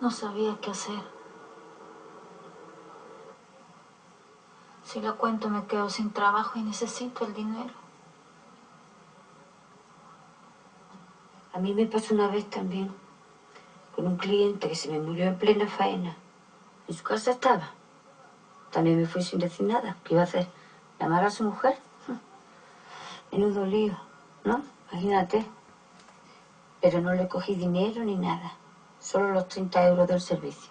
No sabía qué hacer. Si lo cuento me quedo sin trabajo y necesito el dinero. A mí me pasó una vez también con un cliente que se me murió en plena faena. En su casa estaba. También me fui sin decir nada. ¿Qué iba a hacer? ¿Llamar a su mujer? Menudo lío, ¿no? Imagínate. Pero no le cogí dinero ni nada. Solo los 30 euros del servicio.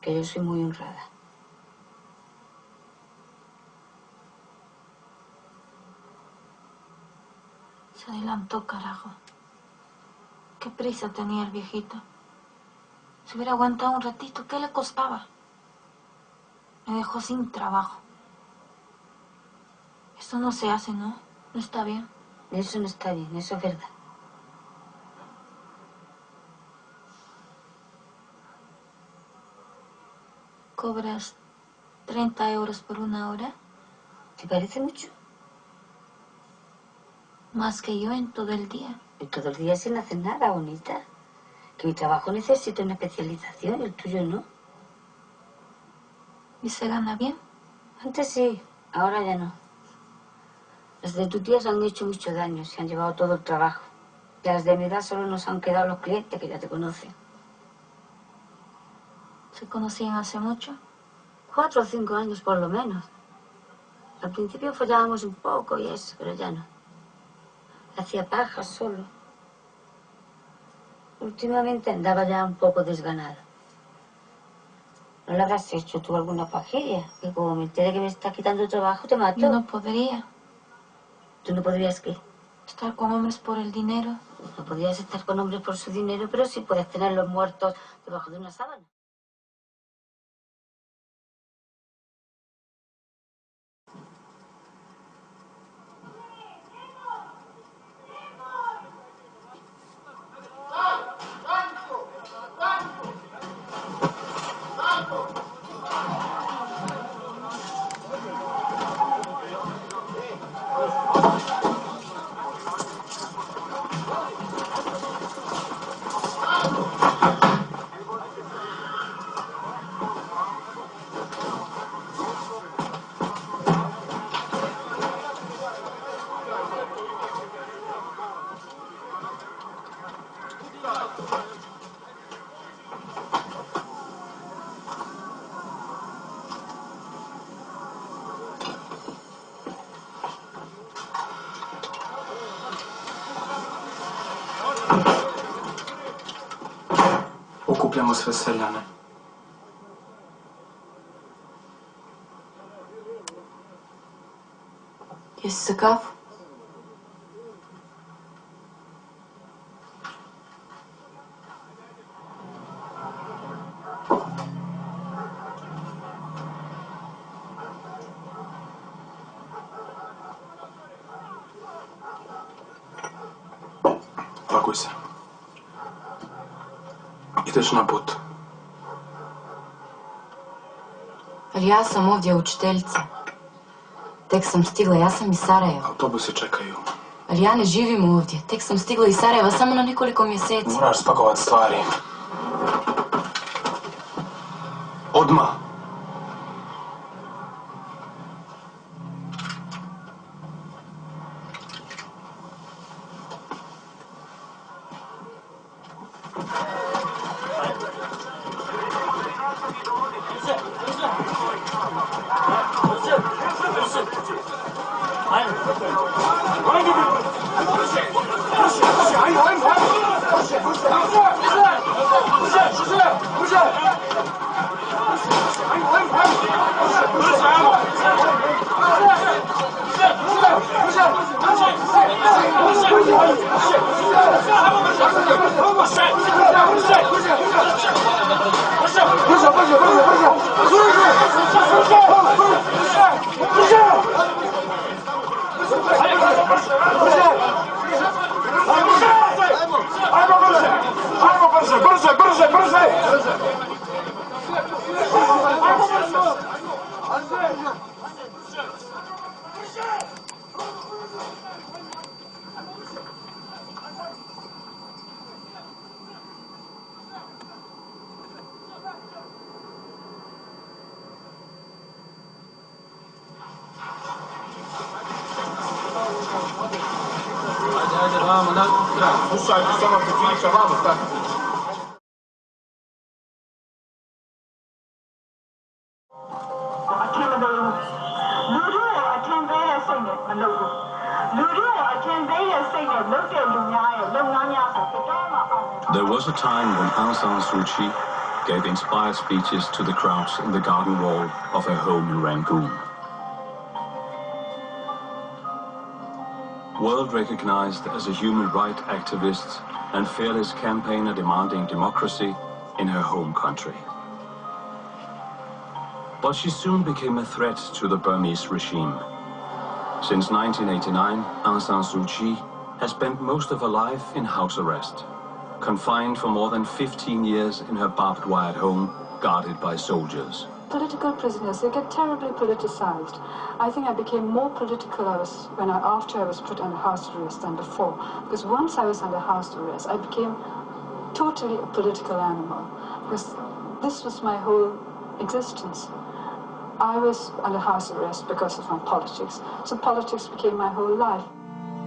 Que yo soy muy honrada. Se adelantó, carajo. Qué prisa tenía el viejito. Si hubiera aguantado un ratito, ¿qué le costaba? Me dejó sin trabajo. Esto no se hace, ¿no? No está bien. Eso no está bien, eso es verdad. ¿Cobras 30 euros por una hora? ¿Te parece mucho? Más que yo en todo el día. Y todo el día sin hacer nada, bonita. Que mi trabajo necesita una especialización, el tuyo no. ¿Y se gana bien? Antes sí, ahora ya no. Las de tu tía se han hecho mucho daño, se han llevado todo el trabajo. Y a las de mi edad solo nos han quedado los clientes que ya te conocen. ¿Se conocían hace mucho? 4 o 5 años por lo menos. Al principio follábamos un poco y eso, pero ya no. Hacía pajas solo. Últimamente andaba ya un poco desganado. ¿No le habrás hecho tú alguna pajilla? Que como me entere que me está quitando trabajo, te mato. Yo no podría. ¿Tú no podrías qué? Estar con hombres por el dinero. No podrías estar con hombres por su dinero, pero sí puedes tenerlos muertos debajo de una sábana. Okupljamo sve seljane. Jesi za kafu? Pakuj se. Ideš na put. Ali ja sam ovdje učiteljica. Tek sam stigla, ja sam iz Sarajeva. Autobusi čekaju. Ali ja ne živim ovdje. Tek sam stigla iz Sarajeva samo na nekoliko mjeseci. Moraš spakovat stvari. Odmah. There was a time when Aung San Suu Kyi gave inspired speeches to the crowds in the garden wall of her home in Rangoon. World recognized as a human rights activist and fearless campaigner demanding democracy in her home country. But she soon became a threat to the Burmese regime. Since 1989, Aung San Suu Kyi has spent most of her life in house arrest, confined for more than 15 years in her barbed wire home, guarded by soldiers. Political prisoners, they get terribly politicized. I think I became more political after I was put under house arrest than before. Because once I was under house arrest, I became totally a political animal. Because this was my whole existence. I was under house arrest because of my politics. So politics became my whole life.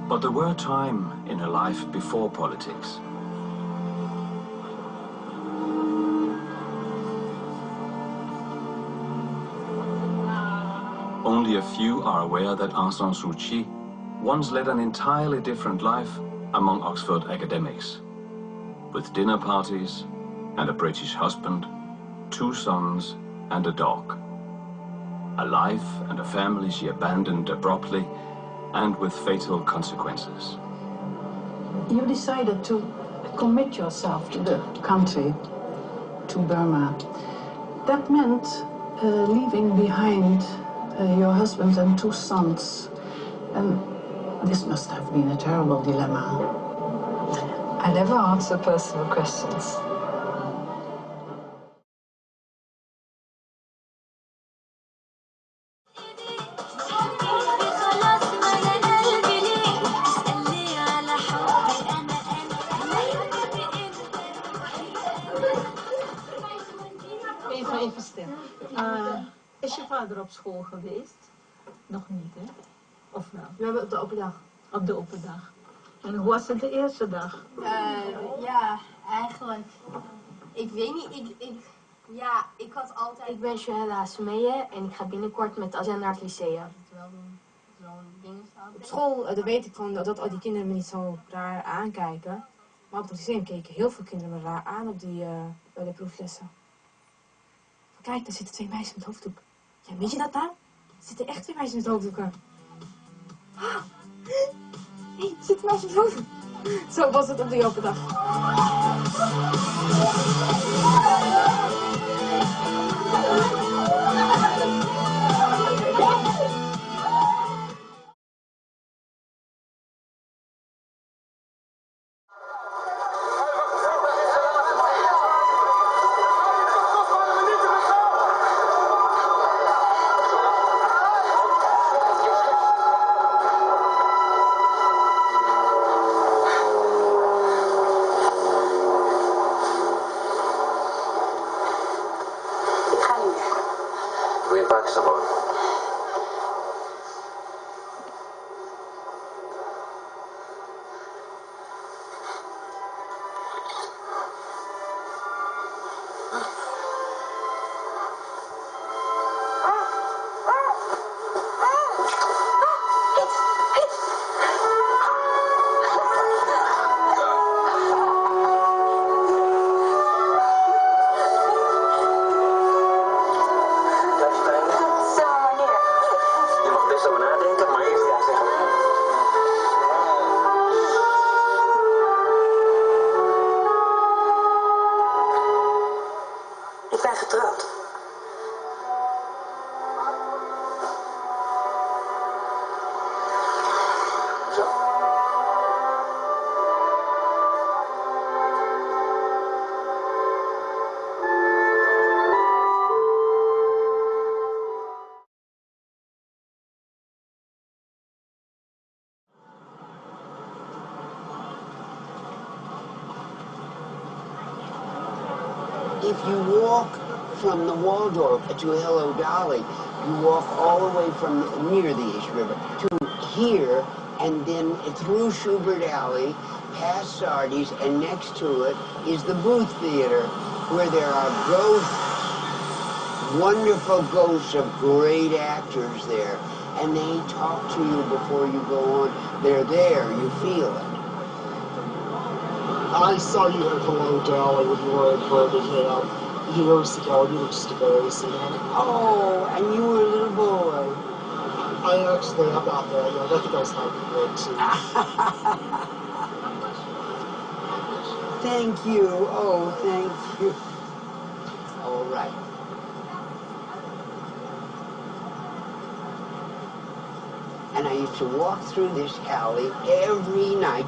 But there were times in her life before politics. Only a few are aware that Aung San Suu Kyi once led an entirely different life among Oxford academics, with dinner parties and a British husband, 2 sons and a dog. A life and a family she abandoned abruptly and with fatal consequences. You decided to commit yourself to the country, to Burma. That meant leaving behind your husband and 2 sons. And this must have been a terrible dilemma. I never answer personal questions. Even stil. Is je vader op school geweest? Nog niet, hè? Of wel? We hebben op de open dag. Op de open dag. En hoe was het de eerste dag? Ja, eigenlijk. Ik weet niet, ik had altijd... Ik ben Shahela Sumeye en ik ga binnenkort met Azia naar het lyceum. Wel zo'n ding staat. Op school dat weet ik van dat al die kinderen me niet zo raar aankijken. Maar op het lyceum keken heel veel kinderen me raar aan op bij de proeflessen. Kijk, daar zitten 2 meisjes met hoofddoek. Ja, weet je dat nou? Er zitten echt 2 meisjes met hoofddoeken. Hé, er zitten meisjes met hoofddoek. Zo was het op die open dag. If you walk from the Waldorf to Hello Dolly, you walk all the way from near the East River to here, and then through Schubert Alley, past Sardi's, and next to it is the Booth Theater, where there are ghosts, wonderful ghosts of great actors there. And they talk to you before you go on. They're there, you feel it. I saw you at Hello Dolly when you were in Birmingham years ago, and you were just amazing. Oh, and you were a little boy. I actually, I'm not there yet. I think I was like 14. Thank you. Oh, thank you. All right. And I used to walk through this alley every night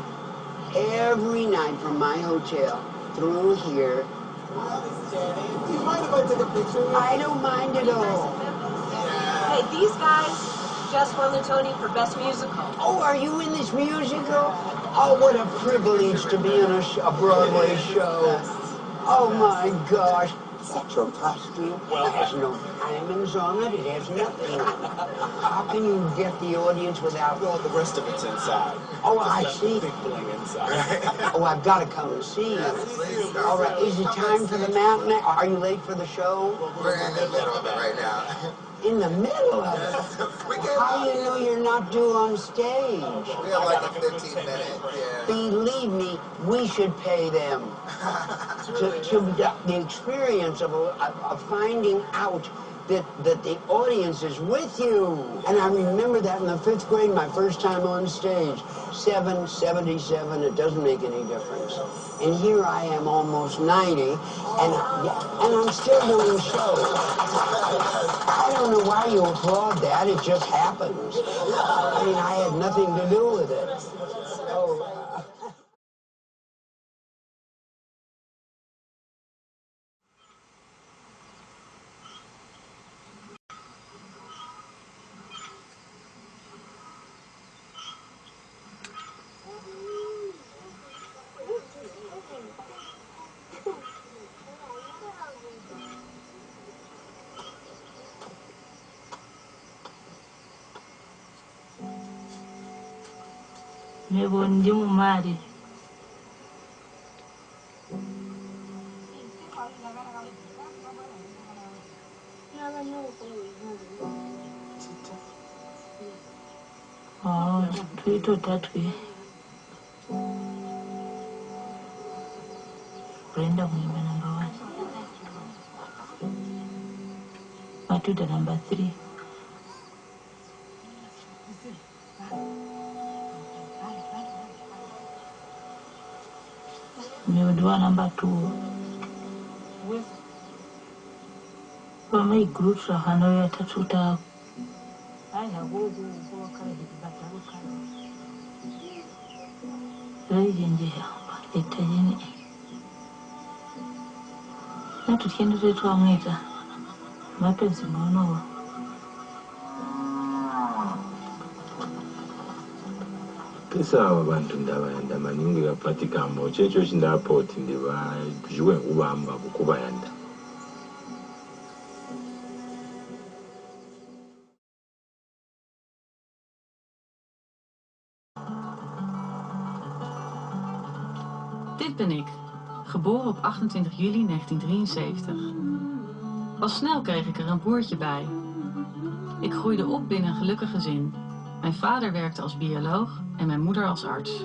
from my hotel through here. Do you mind if I take a picture? I don't mind at all. Hey, these guys just won the Tony for Best Musical. Oh, are you in this musical? Oh, what a privilege to be in a Broadway show. Oh, my gosh. That's your costume? Well, it has no diamonds on it. It has nothing. How can you get the audience without... Well, the rest of it's inside. Oh, I see. Big bling inside. Oh, I've got to come and see you. All right, is it time for the matinee? Are you late for the show? We're in the middle of it right now. In the middle of it? How do you know you're not due on stage? We have like a 15-minute, yeah. Believe me, we should pay them. The experience of finding out that the audience is with you. And I remember that in the 5th grade, my first time on stage. 777, it doesn't make any difference. And here I am almost 90, and I'm still doing shows. I don't know why you applaud that, it just happens. I mean, I had nothing to do with it. Oh. Ndi mumari. Oh, tuito tatwi. Brenda Mwimba number 1. Matuda number 3. Miudwa number 2. Wama igrutra hano ya tatuta. Rayinje hamba letayini. Natutiende zetu amwita. Mapenzi mwono. Kisawa abantu ndabayanda maningi gafatika mbo checho chindapoti ndiba juwe ubamba kubayanda. Dit ben ik, geboren op 28 juli 1973. Al snel kreeg ik er een broertje bij. Ik groeide op binnen een gelukkig gezin. Mijn vader werkte als bioloog en mijn moeder als arts.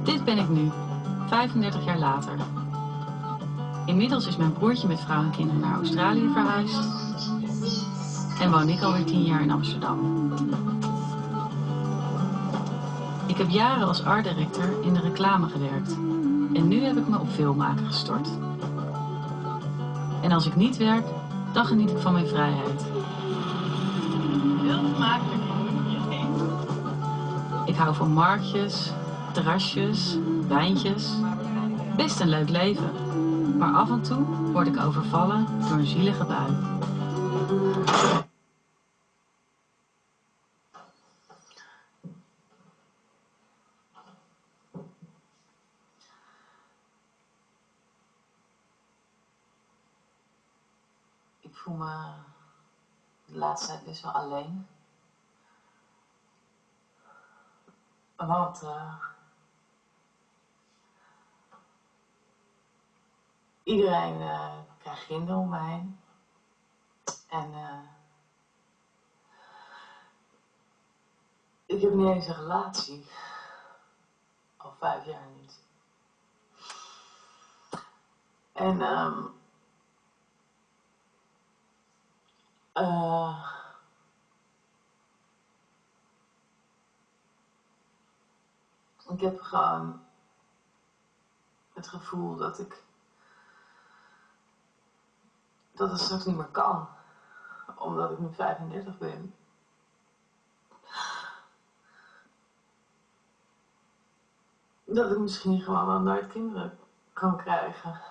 Dit ben ik nu, 35 jaar later. Inmiddels is mijn broertje met vrouw en kinderen naar Australië verhuisd. En woon ik alweer 10 jaar in Amsterdam. Ik heb jaren als art director in de reclame gewerkt. En nu heb ik me op filmmaken gestort. En als ik niet werk, dan geniet ik van mijn vrijheid. Heel smakelijk. Ik hou van marktjes, terrasjes, wijntjes. Best een leuk leven. Maar af en toe word ik overvallen door een zielige bui. voel me de laatste tijd best wel alleen. Want iedereen krijgt kinderen om mij heen. En ik heb niet eens een relatie. Al 5 jaar niet. En ik heb gewoon het gevoel dat het straks niet meer kan. Omdat ik nu 35 ben. Dat ik misschien gewoon wel nooit kinderen kan krijgen.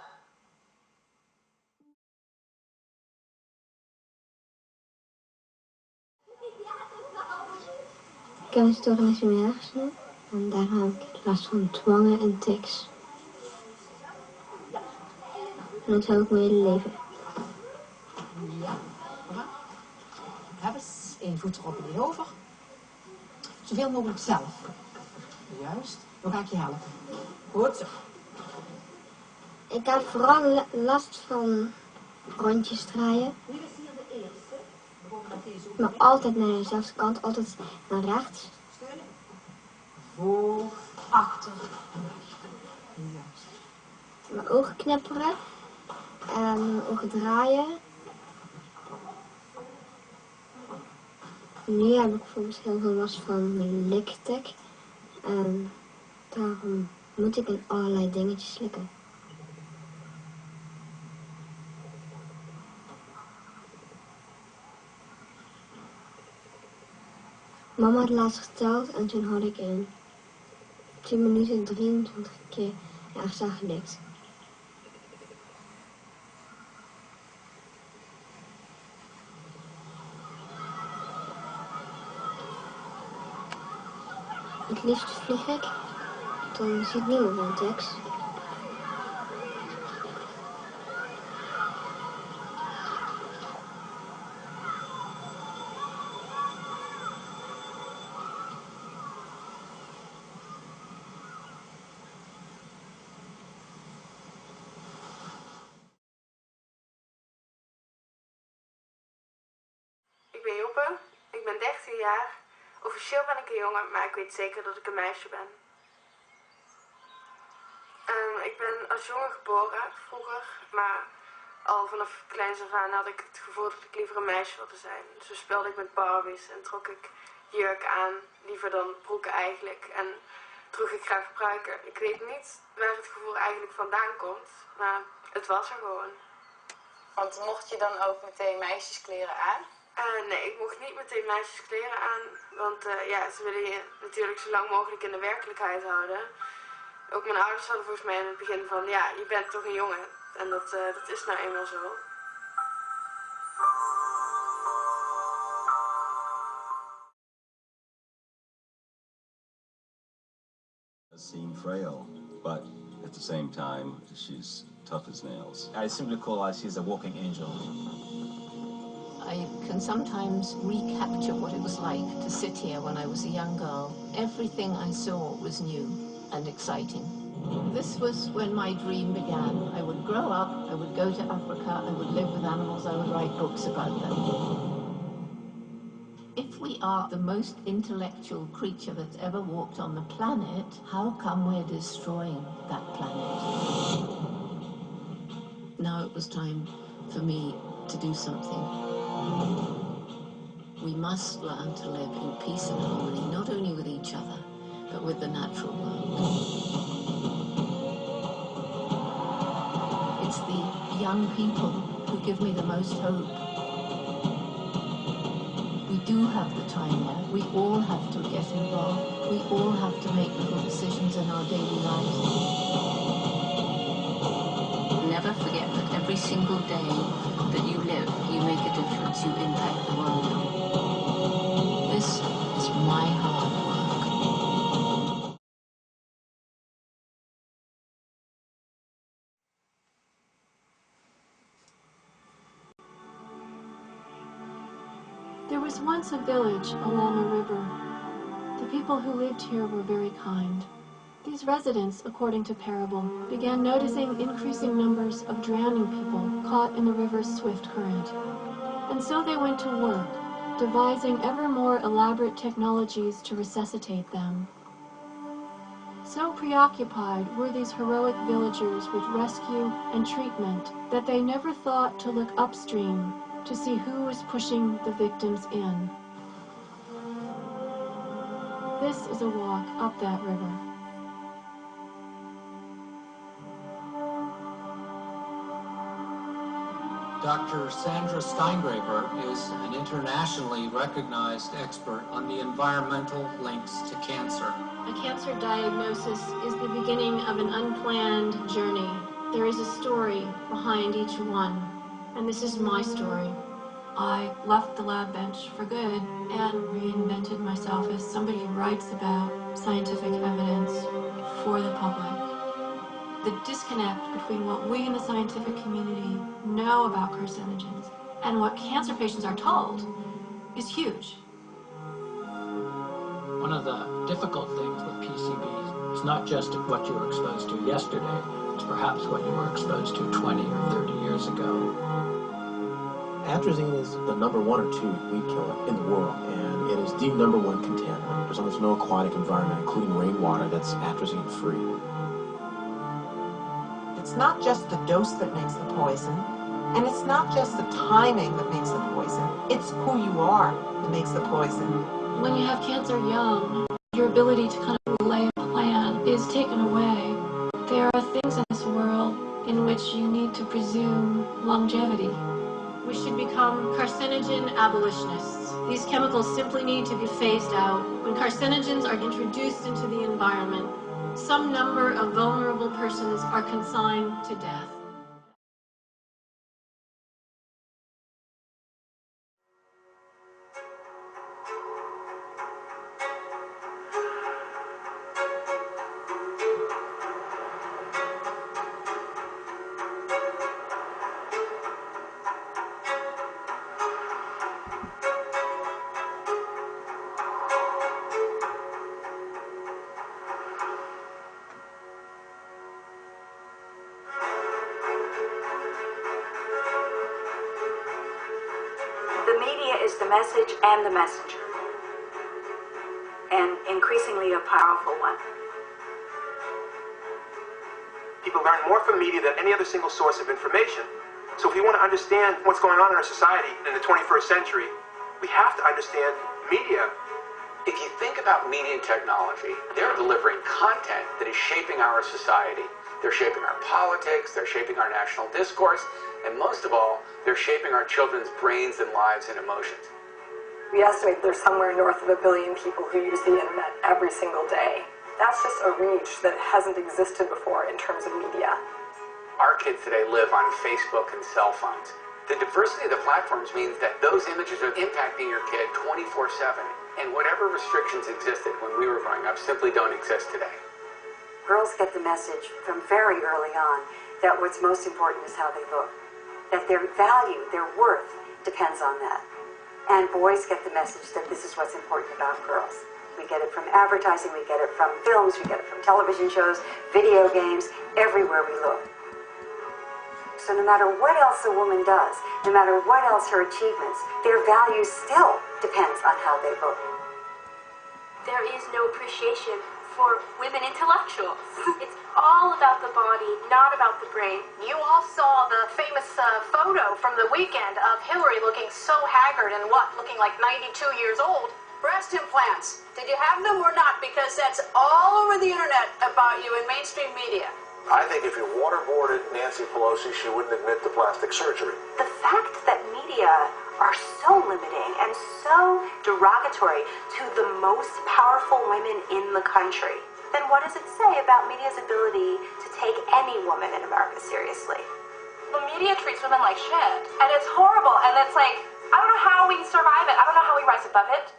Ik heb een stoornis in mijn hersenen en daar heb ik last van dwangen en tics. En dat hou ik mijn hele leven. Ja, voilà. Heb eens. 1 voet erop en die over. Zoveel mogelijk zelf. Juist. Dan ga ik je helpen. Goed zo. Ik heb vooral last van rondjes draaien. Maar altijd naar dezelfde kant, altijd naar rechts. Voor, achter. Juist. Mijn ogen knipperen en mijn ogen draaien. Nu heb ik bijvoorbeeld heel veel last van mijn liktek. En daarom moet ik in allerlei dingetjes slikken. Mama had laatst geteld en toen had ik in 10 minuten 23 keer ergens aan gelikt. Het liefst vlieg ik, dan zie ik niemand mijn tekst. Ik ben Joppe, ik ben 13 jaar. Officieel ben ik een jongen, maar ik weet zeker dat ik een meisje ben. Ik ben als jongen geboren, vroeger, maar al vanaf kleins af aan had ik het gevoel dat ik liever een meisje wilde zijn. Zo speelde ik met Barbies en trok ik jurk aan, liever dan broeken eigenlijk, en droeg ik graag pruiken. Ik weet niet waar het gevoel eigenlijk vandaan komt, maar het was er gewoon. Want mocht je dan ook meteen meisjeskleren aan? Nee, ik mocht niet meteen meisjeskleren aan, want ze willen je natuurlijk zo lang mogelijk in de werkelijkheid houden. Ook mijn ouders hadden volgens mij in het begin van, ja, je bent toch een jongen. En dat is nou eenmaal zo. Seem frail, but at the same time, she's tough as nails. I simply call her, she's a walking angel. I can sometimes recapture what it was like to sit here when I was a young girl. Everything I saw was new and exciting. This was when my dream began. I would grow up, I would go to Africa, I would live with animals, I would write books about them. If we are the most intellectual creature that's ever walked on the planet, how come we're destroying that planet? Now it was time for me to do something. We must learn to live in peace and harmony, not only with each other, but with the natural world. It's the young people who give me the most hope. We do have the time now. We all have to get involved. We all have to make little decisions in our daily lives. Never forget that every single day that you live, you make a difference, you impact the world. This is my hard work. There was once a village along a river. The people who lived here were very kind. These residents, according to parable, began noticing increasing numbers of drowning people caught in the river's swift current. And so they went to work, devising ever more elaborate technologies to resuscitate them. So preoccupied were these heroic villagers with rescue and treatment that they never thought to look upstream to see who was pushing the victims in. This is a walk up that river. Dr. Sandra Steingraber is an internationally recognized expert on the environmental links to cancer. A cancer diagnosis is the beginning of an unplanned journey. There is a story behind each one, and this is my story. I left the lab bench for good and reinvented myself as somebody who writes about scientific evidence for the public. The disconnect between what we in the scientific community know about carcinogens and what cancer patients are told is huge. One of the difficult things with PCBs is not just what you were exposed to yesterday, it's perhaps what you were exposed to 20 or 30 years ago. Atrazine is the #1 or 2 weed killer in the world, and it is the #1 contaminant. There's almost no aquatic environment, including rainwater, that's atrazine-free. It's not just the dose that makes the poison, and it's not just the timing that makes the poison. It's who you are that makes the poison. When you have cancer young, your ability to kind of lay a plan is taken away. There are things in this world in which you need to presume longevity. We should become carcinogen abolitionists. These chemicals simply need to be phased out. When carcinogens are introduced into the environment, some number of vulnerable persons are consigned to death. The media is the message and the messenger, and increasingly a powerful one. People learn more from media than any other single source of information. So if we want to understand what's going on in our society in the 21st century, we have to understand media. If you think about media and technology, they're delivering content that is shaping our society. They're shaping our politics, they're shaping our national discourse, and most of all, they're shaping our children's brains and lives and emotions. We estimate there's somewhere north of 1 billion people who use the internet every single day. That's just a reach that hasn't existed before in terms of media. Our kids today live on Facebook and cell phones. The diversity of the platforms means that those images are impacting your kid 24/7, and whatever restrictions existed when we were growing up simply don't exist today. Girls get the message from very early on that what's most important is how they look, that their value, their worth, depends on that. And boys get the message that this is what's important about girls. We get it from advertising, we get it from films, we get it from television shows, video games, everywhere we look. So no matter what else a woman does, no matter what else her achievements, their value still depends on how they look. There is no appreciation for women intellectuals. It's all about the body, not about the brain. You all saw the famous photo from the weekend of Hillary looking so haggard and looking like 92 years old. Breast implants. Did you have them or not? Because that's all over the internet about you in mainstream media. I think if you waterboarded Nancy Pelosi, she wouldn't admit to plastic surgery. The fact that media are so limiting and so derogatory to the most powerful women in the country, then what does it say about media's ability to take any woman in America seriously? The media treats women like shit, and it's horrible, and it's like, I don't know how we survive it. I don't know how we rise above it.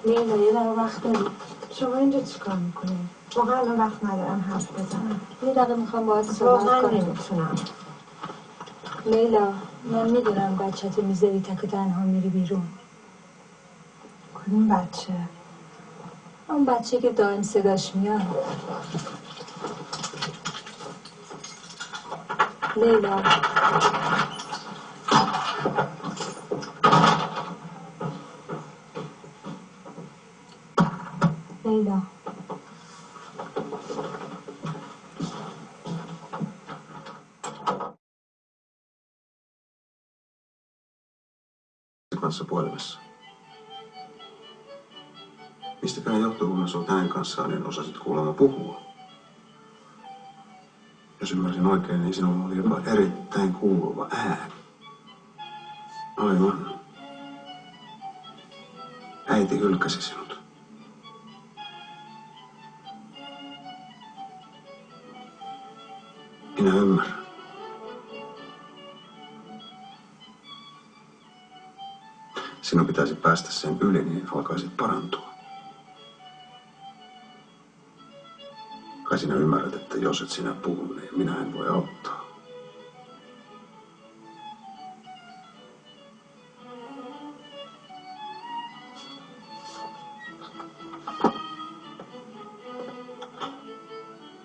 لیلا یه دقیقه وقت داری؟ شما اینجا چیکار میکنی؟ واقعا الان وقت ندارم حرف بزنم. یه دقیقه میخوام باهات صحبت واقعا کنم. نمیتونم. لیلا من میدونم بچه‌تو میذاری تک و تنها میری بیرون. کدوم بچه؟ اون بچه که دائم صداش میاد. لیلا لیلا kanssa puhelimessa. Mistäkään johtuu, kun asut hänen kanssaan, niin osasit kuulemma puhua. Jos ymmärsin oikein, niin sinulla oli jopa erittäin kuuluva ääni. Aivan. Äiti hylkäsi sinut. Minä ymmärrän. Sinun pitäisi päästä sen yli, niin alkaisit parantua. Kai sinä ymmärrät, että jos et sinä puhu, niin minä en voi auttaa.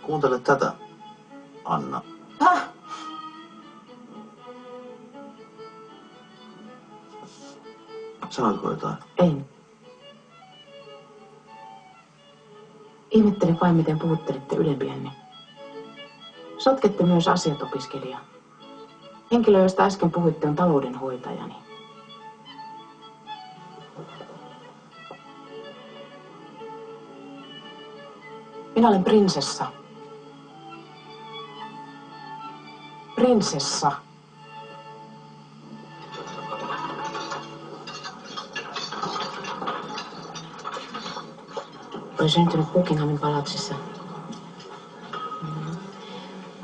Kuuntele tätä, Anna. Sanoitko jotain? Ei. Ihmettelin vain, miten puhuttelitte ylempiänne. Sotkette myös asiat, opiskelija. Henkilö, josta äsken puhuitte, on taloudenhoitajani. Minä olen prinsessa. Prinsessa. Olen syntynyt Buckinghamin palatsissa.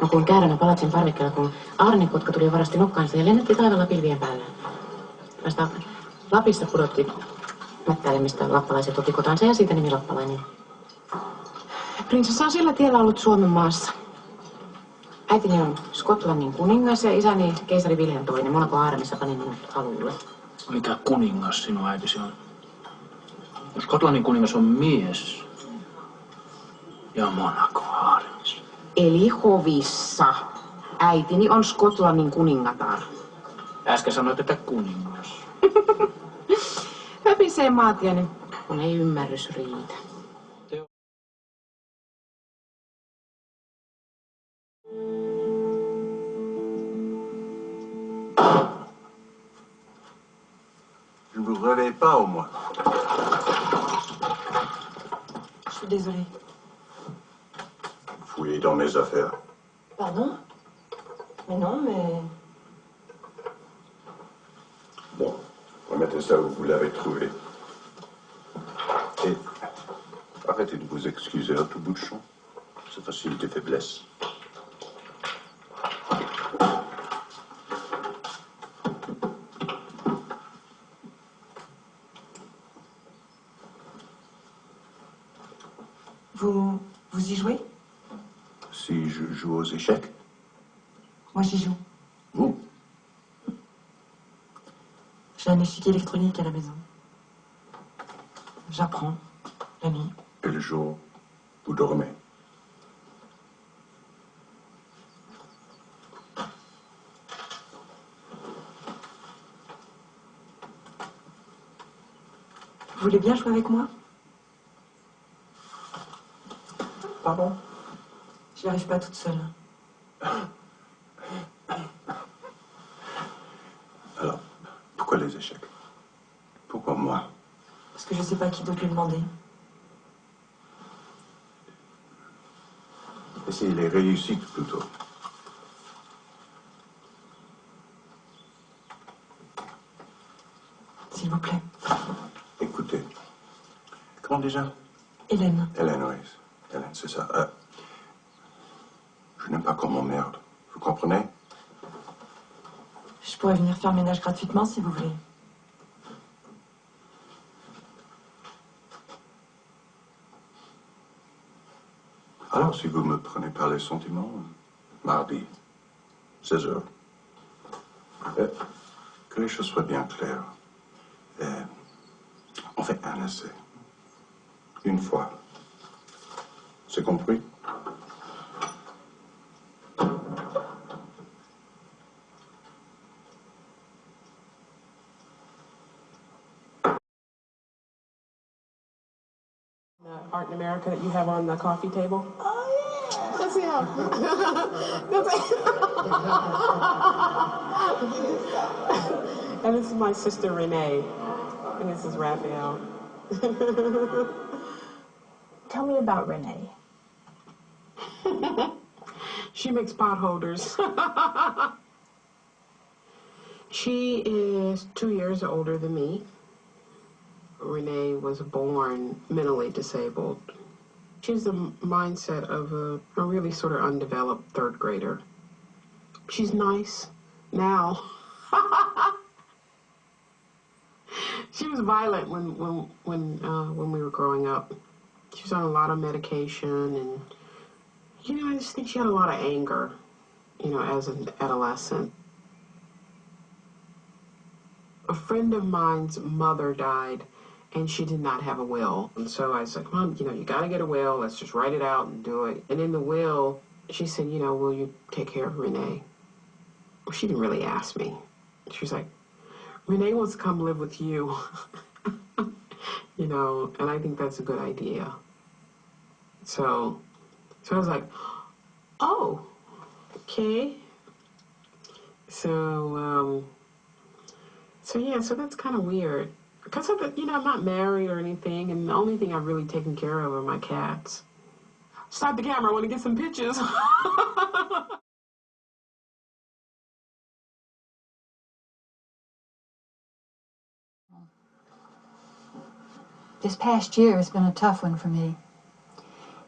Nukuin käärönä palatsin parvekkeella, kun aarnikotka tuli ja varasti nokkaansa ja lennätti taivaalla pilvien päällä. Vasta Lapissa pudotti mättäilemistä lappalaiset otti kotansa ja siitä nimi lappalainen. Prinsessa on sillä tiellä ollut Suomen maassa. Äitini on Skotlannin kuningas ja isäni keisari Vilhelm II. Monaco Haaremissa pani minut alulle. Mikä kuningas sinun äitisi on? Skotlannin kuningas on mies. Ja Monaco Haaremissa. Eli hovissa. Äitini on Skotlannin kuningatar. Äsken sanoit, että kuningas. Höpisee maatieni, kun ei ymmärrys riitä. Je ne vous réveille pas au moins. Je suis désolée. Fouillez dans mes affaires. Pardon? Mais non, mais... Bon, remettez ça où vous l'avez trouvé. Et arrêtez de vous excuser à tout bout de champ. C'est facile des faiblesses. Vous y jouez? Si je joue aux échecs? Moi, j'y joue. Vous? J'ai un échiquier électronique à la maison. J'apprends la nuit. Et le jour, vous dormez? Vous voulez bien jouer avec moi? Pardon? J'y arrive pas toute seule. Alors, pourquoi les échecs? Pourquoi moi? Parce que je sais pas qui d'autre lui demander. Essayez les réussites plutôt. S'il vous plaît. Écoutez. Comment déjà? Hélène. Hélène, oui. Hélène, c'est ça. Je n'aime pas qu'on m'emmerde. Vous comprenez? Je pourrais venir faire le ménage gratuitement si vous voulez. Alors, si vous me prenez par les sentiments, mardi, 16 heures. Que les choses soient bien claires. On fait un essai. Une fois. C'est compris? Art in America that you have on the coffee table? Oh, yeah. That's him. And this is my sister Renee. And this is Raphael. Tell me about Renee. She makes pot holders. She is 2 years older than me. Renee was born mentally disabled. She has the mindset of a really sort of undeveloped third grader. She's nice now. She was violent when we were growing up. She was on a lot of medication, and I just think she had a lot of anger, as an adolescent. A friend of mine's mother died, and she did not have a will. And so I was like, Mom, you got to get a will. Let's just write it out and do it. And in the will, she said, will you take care of Renee? Well, she didn't really ask me. She was like, Renee wants to come live with you. And I think that's a good idea. So I was like, oh, okay. So that's kind of weird. Because, I'm not married or anything, and the only thing I've really taken care of are my cats. Stop the camera, I want to get some pictures. This past year has been a tough one for me.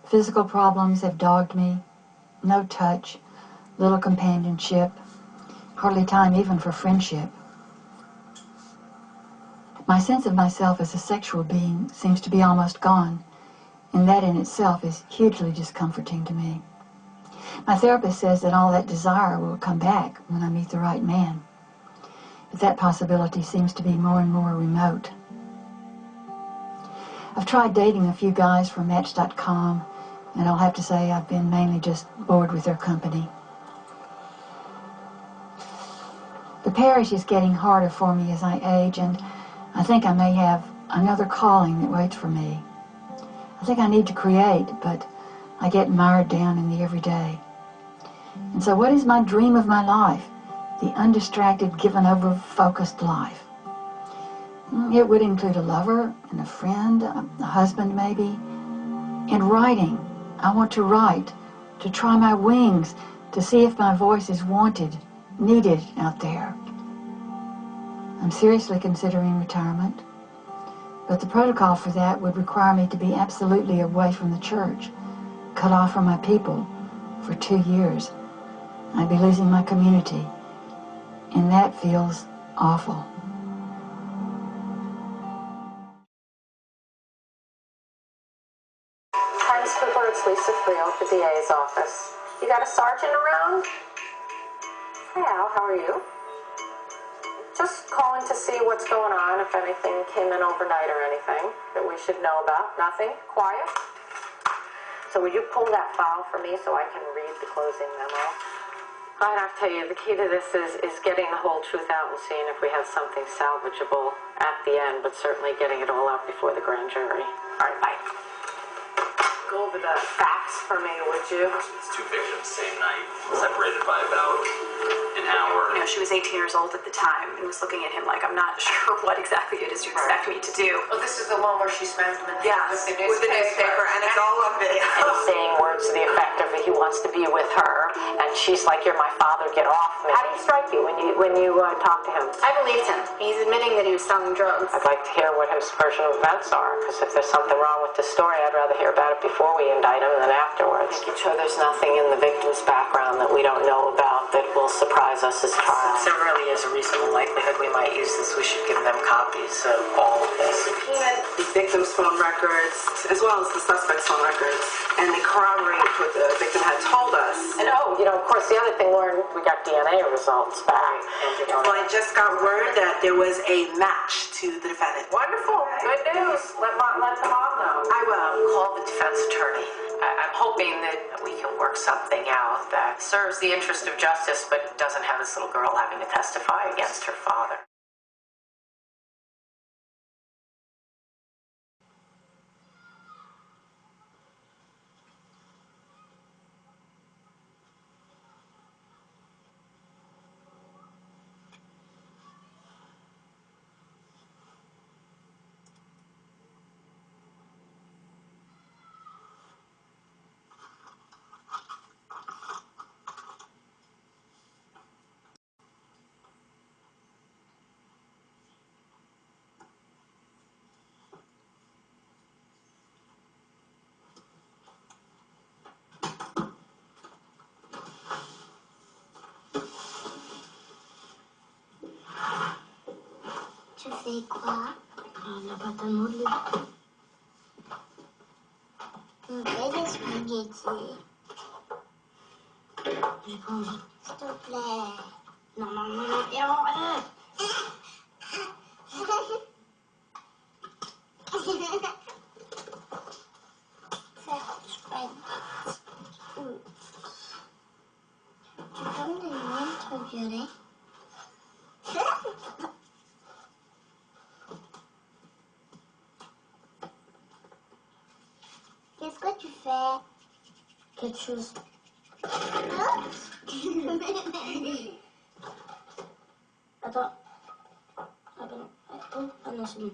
Physical problems have dogged me. No touch, little companionship, hardly time even for friendship. My sense of myself as a sexual being seems to be almost gone, and that in itself is hugely discomforting to me. My therapist says that all that desire will come back when I meet the right man, but that possibility seems to be more and more remote. I've tried dating a few guys from Match.com, and I'll have to say I've been mainly just bored with their company. The parish is getting harder for me as I age, and I think I may have another calling that waits for me. I think I need to create, but I get mired down in the everyday. And so what is my dream of my life? The undistracted, given-over, focused life. It would include a lover and a friend, a husband maybe. And writing. I want to write, to try my wings, to see if my voice is wanted, needed out there. I'm seriously considering retirement, but the protocol for that would require me to be absolutely away from the church, cut off from my people for 2 years. I'd be losing my community, and that feels awful. Times Cooper, it's Lisa Friel at the DA's office. You got a sergeant around? Hey Al, how are you? Just calling to see what's going on, if anything came in overnight or anything that we should know about. Nothing? Quiet? So would you pull that file for me so I can read the closing memo? I'd have to tell you, the key to this is getting the whole truth out and seeing if we have something salvageable at the end, but certainly getting it all out before the grand jury. All right, bye. Go over the facts for me, would you? It's 2 victims, same night, separated by about an hour. She was 18 years old at the time and was looking at him like, I'm not sure what exactly it is you expect me to do. Oh, this is the one where she smacked him in the head with the newspaper, and it's all on video. And he's saying words to the effect of he wants to be with her, and she's like, you're my father, get off me. How do you strike you when you talk to him? I believed him. He's admitting that he was selling drugs. I'd like to hear what his version of events are, because if there's something wrong with the story, I'd rather hear about it before we indict him than afterwards. Making sure there's nothing in the victim's background that we don't know about that will surprise us as trial. There really is a reasonable likelihood we might use this. We should give him them copies of all of this. Subpoenaed the victim's phone records, as well as the suspect's phone records, and they corroborate what the victim had told us. And of course, the other thing, Lauren, we got DNA results back. Well, I just got word that there was a match to the defendant. Wonderful. Good news. Let the mom know. I will. Call the defense attorney. I'm hoping that we can work something out that serves the interest of justice, but doesn't have this little girl having to testify against her father. Tu fais quoi? La pâte à modeler. On fait des spaghettis. J'ai pas envie. S'il te plaît. Non, non, non, non, non. Faire des spaghettis. Tu peux me donner un truc violet? Qu'est-ce que tu fais? Quelque chose. Attends. Attends. Attends. Ah non, c'est bon.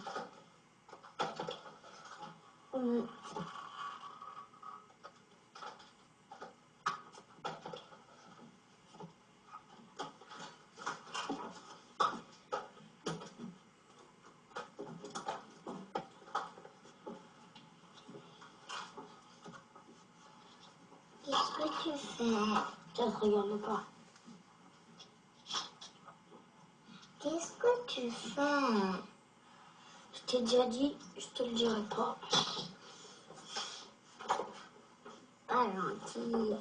Qu'est-ce que tu fais? Je ne regarde pas. Qu'est-ce que tu fais? Je t'ai déjà dit, je te le dirai pas. Pas gentil.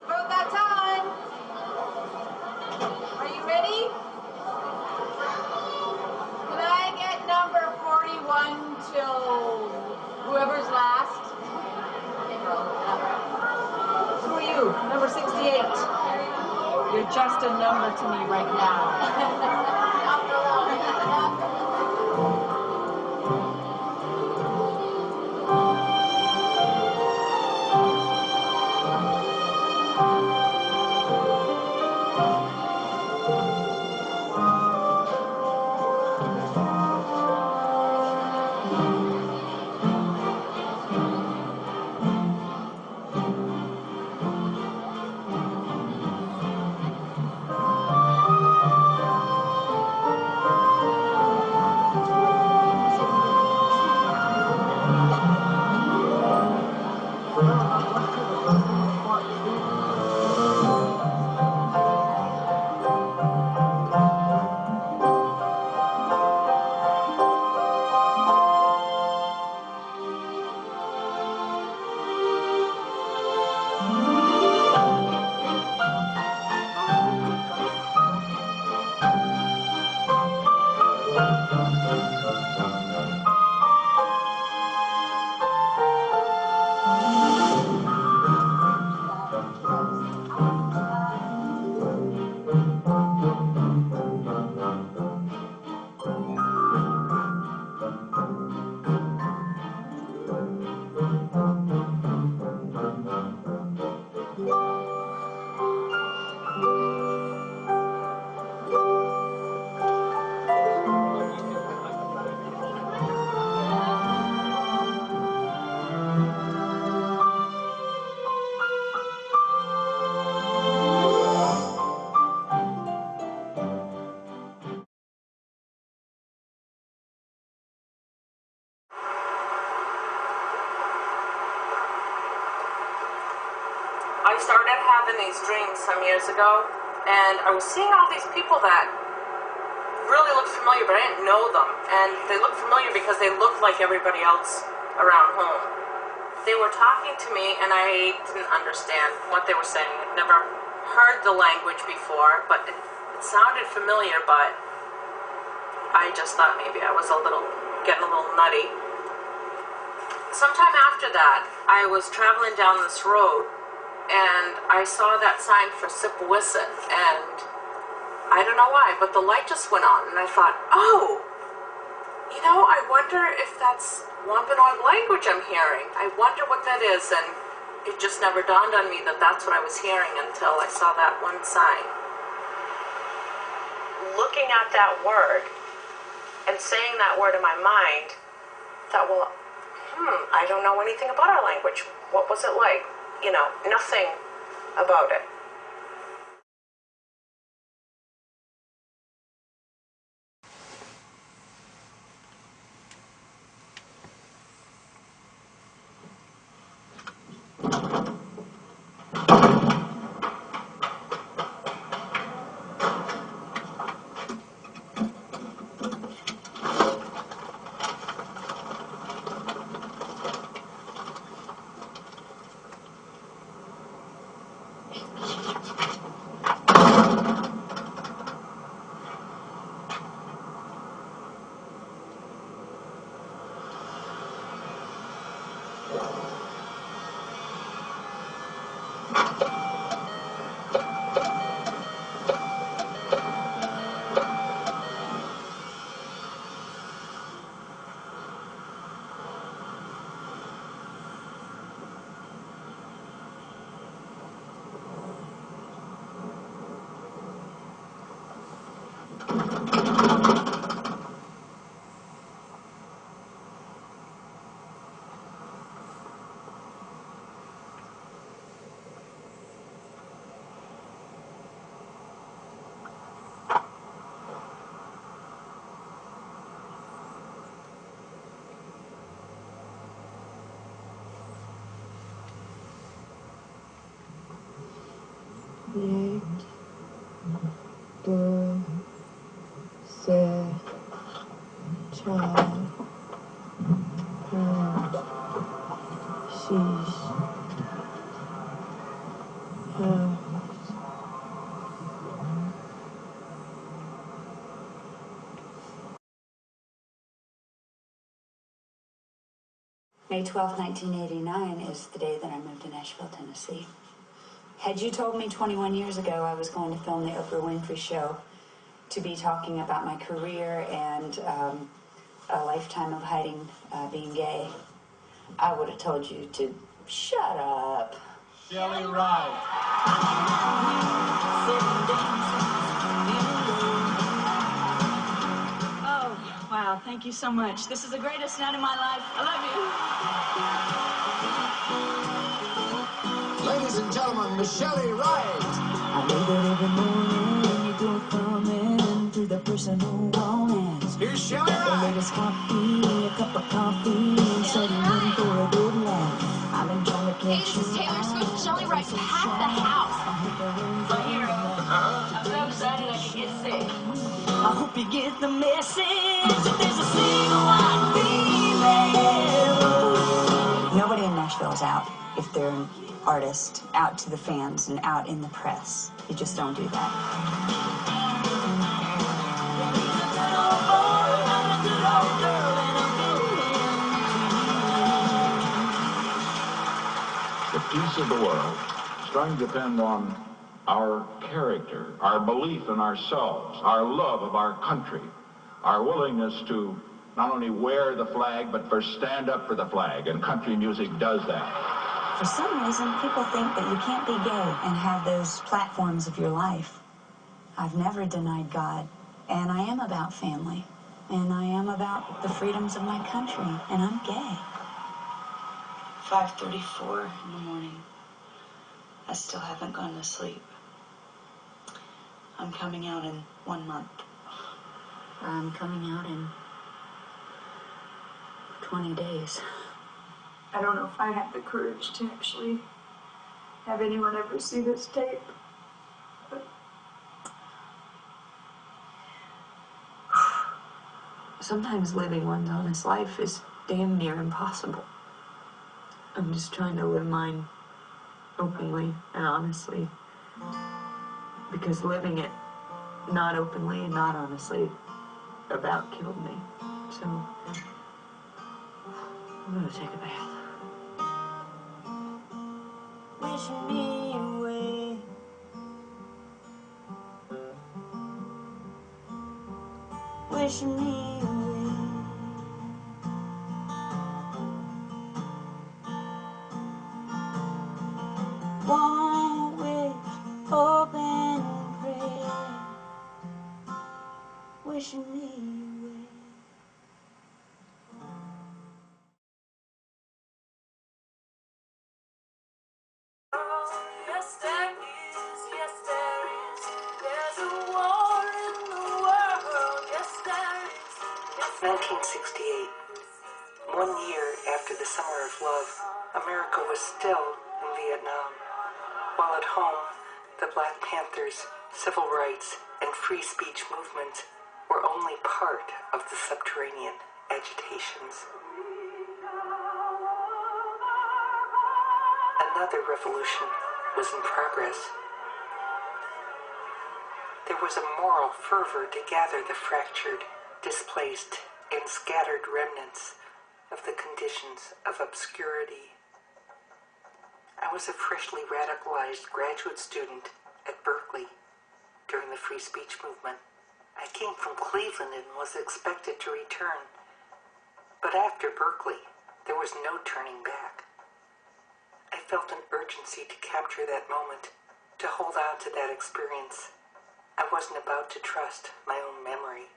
About that time. Are you ready? Can I get number 41 till whoever's last? Who are you? Number 68. You're just a number to me right now. I started having these dreams some years ago, and I was seeing all these people that really looked familiar, but I didn't know them. And they looked familiar because they looked like everybody else around home. They were talking to me, and I didn't understand what they were saying. I'd never heard the language before, but it sounded familiar, but I just thought maybe I was getting a little nutty. Sometime after that, I was traveling down this road, and I saw that sign for Sipawissa, and I don't know why, but the light just went on, and I thought, oh, I wonder if that's Wampanoag language I'm hearing. I wonder what that is, and it just never dawned on me that that's what I was hearing until I saw that one sign. Looking at that word and saying that word in my mind, thought, well, I don't know anything about our language. What was it like? Nothing about it. May 12th, 1989 is the day that I moved to Nashville, Tennessee. Had you told me 21 years ago I was going to film the Oprah Winfrey Show to be talking about my career and a lifetime of hiding being gay, I would have told you to shut up. Shelley Ride. Oh, wow, thank you so much. This is the greatest night of my life. I love you. Ladies and gentlemen, Miss Shelley Ride. I wake up every morning, you go thumbing through the personal romance. Here's Shelley Ride. The latest coffee, a cup of coffee, and setting in for a good laugh. I'm enjoying the Hey, this is Taylor Swift. Shelley Wright, pack the house. My hero. I'm so excited I could get sick. I hope you get the message that there's a single white female. Nobody in Nashville is out if they're an artist, out to the fans and out in the press. You just don't do that. The peace of the world is going to depend on our character, our belief in ourselves, our love of our country, our willingness to not only wear the flag, but stand up for the flag, and country music does that. For some reason, people think that you can't be gay and have those platforms of your life. I've never denied God, and I am about family, and I am about the freedoms of my country, and I'm gay. 5:34 in the morning. I still haven't gone to sleep. I'm coming out in 1 month. I'm coming out in 20 days. I don't know if I have the courage to actually have anyone ever see this tape. Sometimes living one's honest life is damn near impossible. I'm just trying to live mine openly and honestly. Because living it not openly and not honestly about killed me. So I'm gonna take a bath. Wishing me away. Wishing me away. Won't wish, hope and pray. Wishing me away. Yes, there is. Yes, there is. There's a war in the world. Yes, there is. Yes, 1968. 1 year after the Summer of Love, America was still in Vietnam. While at home, the Black Panthers, civil rights, and free speech movements were only part of the subterranean agitations. Another revolution was in progress. There was a moral fervor to gather the fractured, displaced, and scattered remnants of the conditions of obscurity. I was a freshly radicalized graduate student at Berkeley during the free speech movement. I came from Cleveland and was expected to return. But after Berkeley, there was no turning back. I felt an urgency to capture that moment, to hold on to that experience. I wasn't about to trust my own memory,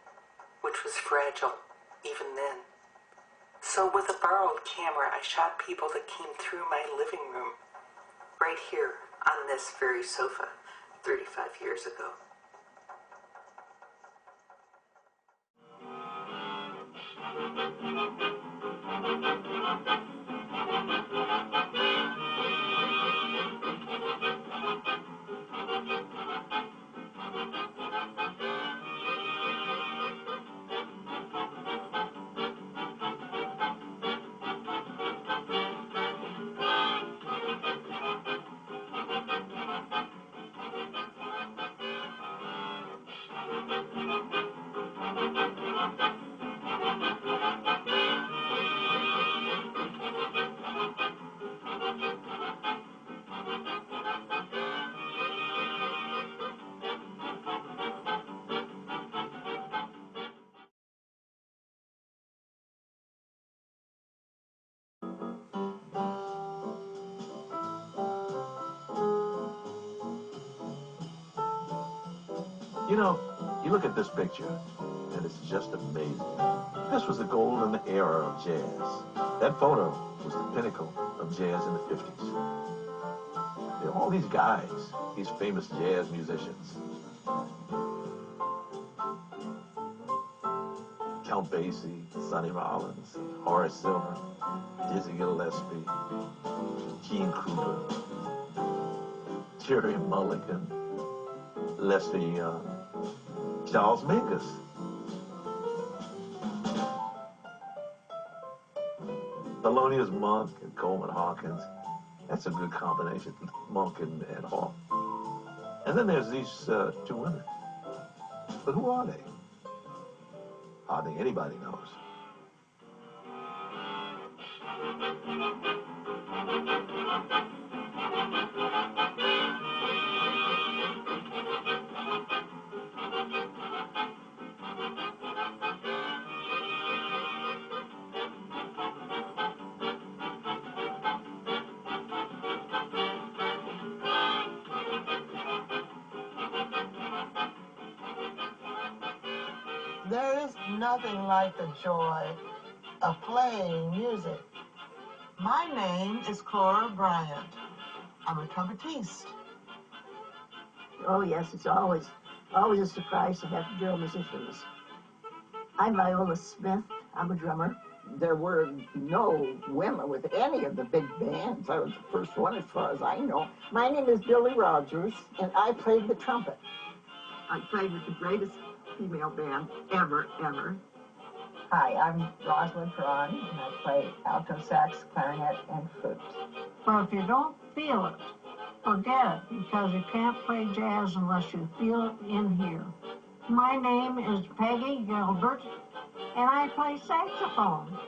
which was fragile even then. So with a borrowed camera, I shot people that came through my living room, right here on this very sofa 35 years ago. You know, you look at this picture, and it's just amazing. This was the golden era of jazz. That photo was the pinnacle of jazz in the 50s. There are all these guys, these famous jazz musicians. Count Basie, Sonny Rollins, Horace Silver, Dizzy Gillespie, Gene Krupa, Jerry Mulligan, Lester Young, Charles Mingus. Thelonious Monk and Coleman Hawkins. That's a good combination, Monk and Hawk. And then there's these two women. But who are they? Hardly anybody knows. There is nothing like the joy of playing music. My name is Cora Bryant. I'm a trumpetist. Oh yes, it's always a surprise to have girl musicians. I'm Viola Smith. I'm a drummer. there were no women with any of the big bands. I was the first one as far as I know. My name is Billy Rogers, and I played the trumpet. I played with the greatest female band ever. Hi, I'm Rosalind Cron, and I play alto sax, clarinet, and flute. Well, if you don't feel it, forget it, because you can't play jazz unless you feel it in here. My name is Peggy Gilbert, and I play saxophone.